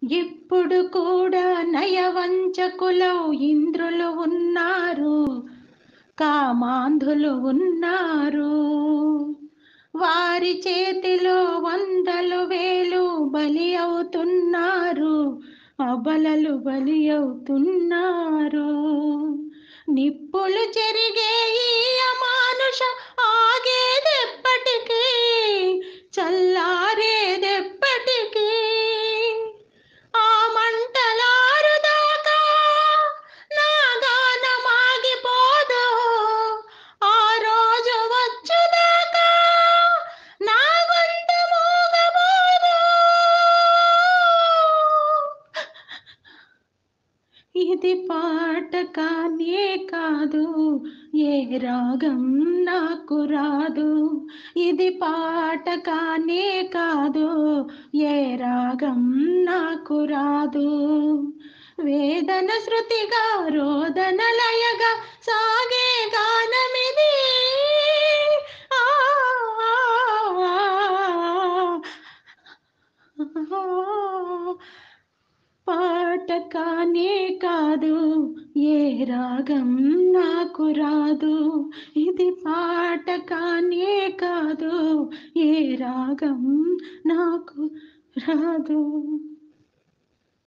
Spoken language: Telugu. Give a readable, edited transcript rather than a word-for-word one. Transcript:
ఇప్పుడు కూడా నయవంచకులో ఇంద్రులు ఉన్నారు, కామాంధులు ఉన్నారు. వారి చేతిలో వందలు వేలు బలి అవుతున్నారు, అబలలు బలి అవుతున్నారు. నిప్పులు చెరిగే ఈ అమానుష ఆగేదెప్పటికీ, చల్లారేదెప్పటికీ. ఆ మంటలారుదాకా నా గానమాగిపోదు, ఆ రోజు వచ్చుదాకా నా గొంతు మూగబోదు. ఇది పాట కానే కాదు, ఏ రాగం నాకు రాదు. ఇది పాట కానే కాదు, ఏ రాగం నాకు రాదు. వేదన శృతిగా రోదన లయగా సాగే గానమిది. ఆ, ఆ, ఆ, ఆ. పాట కానే కాదు, ఏ రాగం నాకు రాదు. ఇది పాట కానే కాదు, ఏ రాగం నాకు రాదు.